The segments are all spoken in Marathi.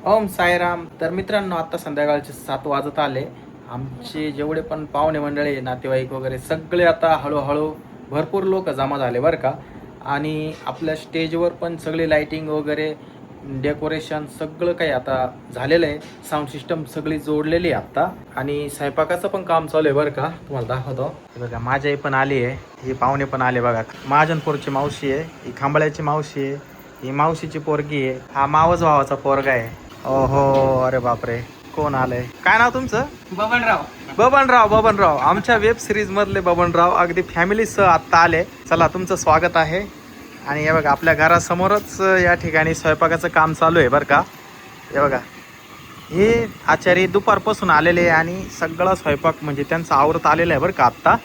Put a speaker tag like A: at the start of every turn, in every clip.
A: ओम साईराम. तर मित्रांनो, आता संध्याकाळचे 7 वाजत आले. आमचे जेवढे पण पाहुणे मंडळी, नातेवाईक वगैरे सगळे आता हळूहळू भरपूर लोक जमा झाले बरं का. आणि आपल्या स्टेजवर पण सगळी लाईटिंग वगैरे, डेकोरेशन सगळं काही आता झालेलं आहे. साऊंड सिस्टम सगळी जोडलेली आहे आत्ता. आणि स्वयंपाकाचं पण काम चालू आहे बरं का. तुम्हाला दाखवतो. हे बघा, माझी आई पण आली आहे, ही पाहुणे पण आले बघा. महाजनपूरची मावशी आहे, ही खांबळ्याची मावशी आहे, ही मावशीची पोरगी आहे, हा मावस भावाचा पोरगा आहे. ओहो, अरे बापरे, कोण आलंय? काय नाव तुमचं?
B: बबनराव.
A: बबनराव. आमच्या वेब सिरीज मधले बबनराव अगदी फॅमिलीसह आत्ता आले. चला, तुमचं स्वागत आहे. आणि हे बघा, आपल्या घरासमोरच या ठिकाणी स्वयंपाकाचं काम चालू आहे बरं का. हे बघा, हे आचारी दुपारपासून आलेले आहे आणि सगळा स्वयंपाक म्हणजे त्यांचा आवरत आलेला आहे बरं का आत्ता.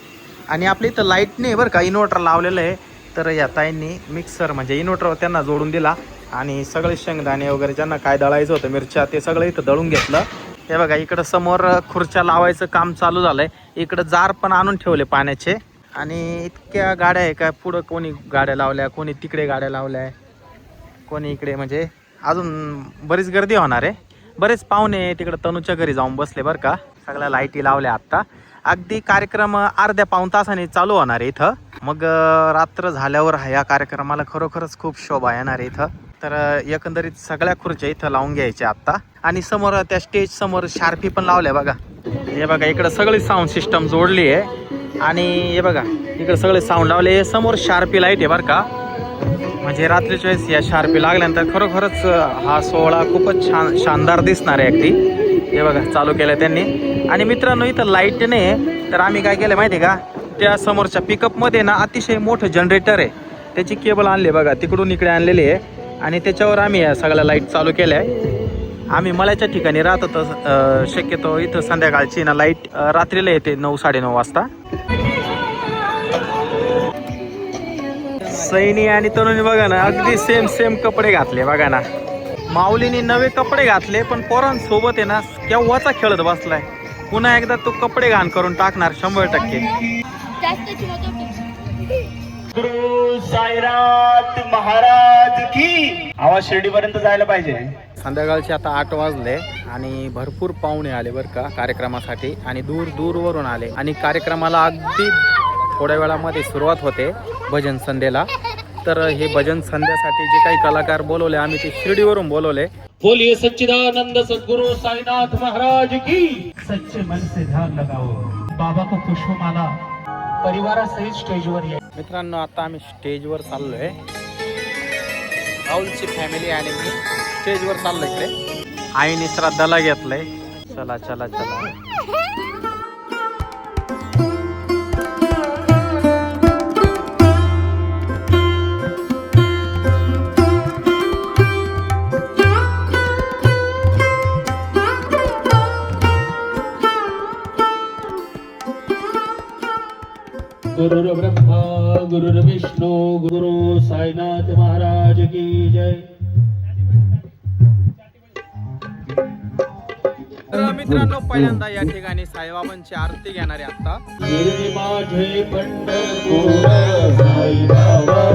A: आणि आपल्या इथं लाईट नाही बरं का, इन्व्हर्टर लावलेलं आहे. तर या ताईंनी मिक्सर म्हणजे इन्व्हर्टर त्यांना जोडून दिला आणि सगळे शेंगदाणे वगैरे ज्यांना काय दळायचं होतं, मिरच्या, ते सगळं इथं दळून घेतलं. हे बघा, इकडं समोर खुर्च्या लावायचं काम चालू झालंय. इकडं जार पण आणून ठेवले पाण्याचे. आणि इतक्या गाड्या आहे का, पुढं कोणी गाड्या लावल्या, कोणी तिकडे गाड्या लावल्या, कोणी इकडे, म्हणजे अजून बरीच गर्दी होणार आहे. बरेच पाहुणे तिकडं तनूच्या घरी जाऊन बसले बरं का. सगळ्या लाईटी लावल्या आत्ता. अगदी कार्यक्रम अर्ध्या पाऊण तासाने चालू होणार आहे इथं. मग रात्र झाल्यावर या कार्यक्रमाला खरोखरच खूप शोभा येणार आहे इथं. तर एकंदरीत सगळ्या खुर्च्या इथं लावून घ्यायच्या आत्ता. आणि समोर त्या स्टेज समोर शार्पी पण लावल्या बघा. हे बघा, इकडं सगळी साऊंड सिस्टम जोडली आहे. आणि हे बघा, इकडे सगळे साऊंड लावले. हे समोर शार्पी लाईट आहे बरं का. म्हणजे रात्रीच्या वेळेस या शार्पी लागल्यानंतर खरोखरच हा सोहळा खूपच शानदार दिसणार आहे अगदी. हे बघा, चालू केलं त्यांनी. आणि मित्रांनो, इथं लाईट नाही, तर आम्ही काय केलं माहिती आहे का, त्या समोरच्या पिकअपमध्ये ना अतिशय मोठं जनरेटर आहे, त्याची केबल आणली बघा, तिकडून इकडे आणलेली आहे. आणि त्याच्यावर आम्ही या सगळ्या लाईट चालू केल्या आहे. आम्ही मळ्याच्या ठिकाणी राहतो, तर शक्यतो इथं संध्याकाळची ना लाईट रात्रीला येते 9-9:30 वाजता. सैनी आणि तरुणी बघा ना, अगदी सेम कपडे घातले बघा ना. माऊलीने नवे कपडे घातले, पण पोरांसोबत आहे ना केव्हाचा खेळत बसलाय. पुन्हा एकदा तो कपडे घाण करून टाकणार 100%.
C: गुरु साईनाथ महाराज की. आवाज शिर्डीपर्यंत जायला पाहिजे.
A: संध्याकाळचे आता 8 वाजले आणि भरपूर पाहुणे आले बरं का कार्यक्रमासाठी. आणि दूरवरून आले. आणि कार्यक्रमाला अगदी थोड्या वेळामध्ये सुरुवात होते भजन संध्येला. तर हे भजन संध्यासाठी जे काही कलाकार बोलवले, आम्ही ते शिर्डीवरून बोलवले.
C: बोलिए सच्चिदानंद सद्गुरु साईनाथ महाराज की. सच्चे मन से ध्यान लगाओ, बाबा को पुष्पमाला परिवारासहित स्टेजवर या.
A: मित्रांनो, आता आम्ही स्टेजवर चाललोय. राहुलची फॅमिली आणि मी स्टेजवर चाललो इकडे. आईने श्राद्धाला घेतलंय. चला.
C: गुरु ब्रह्मा गुरु विष्णू गुरु साईनाथ महाराज की जय.
A: तर मित्रांनो, पहिल्यांदा या ठिकाणी साईबाबांची आरती घेणार आहे आता.
C: माझे पंढरपूर साईबाबा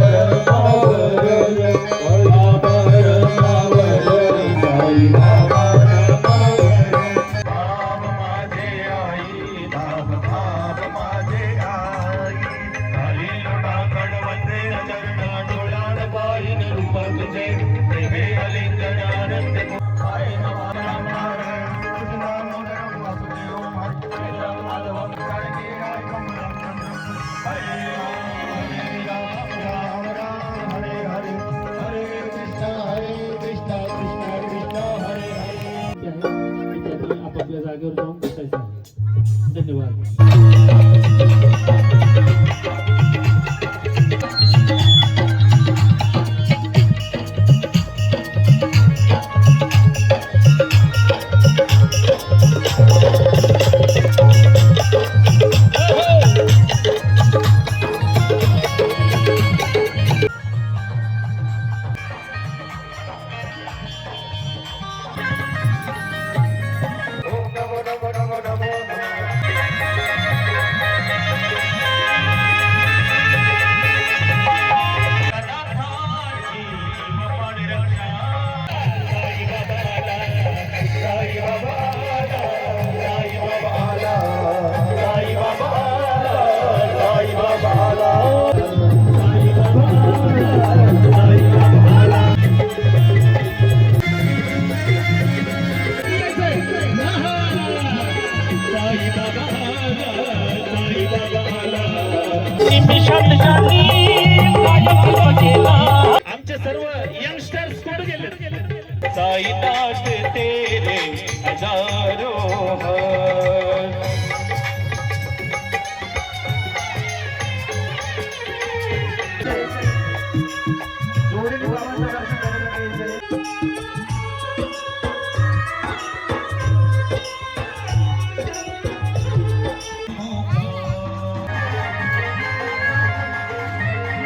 B: साई दास तेरे हजारों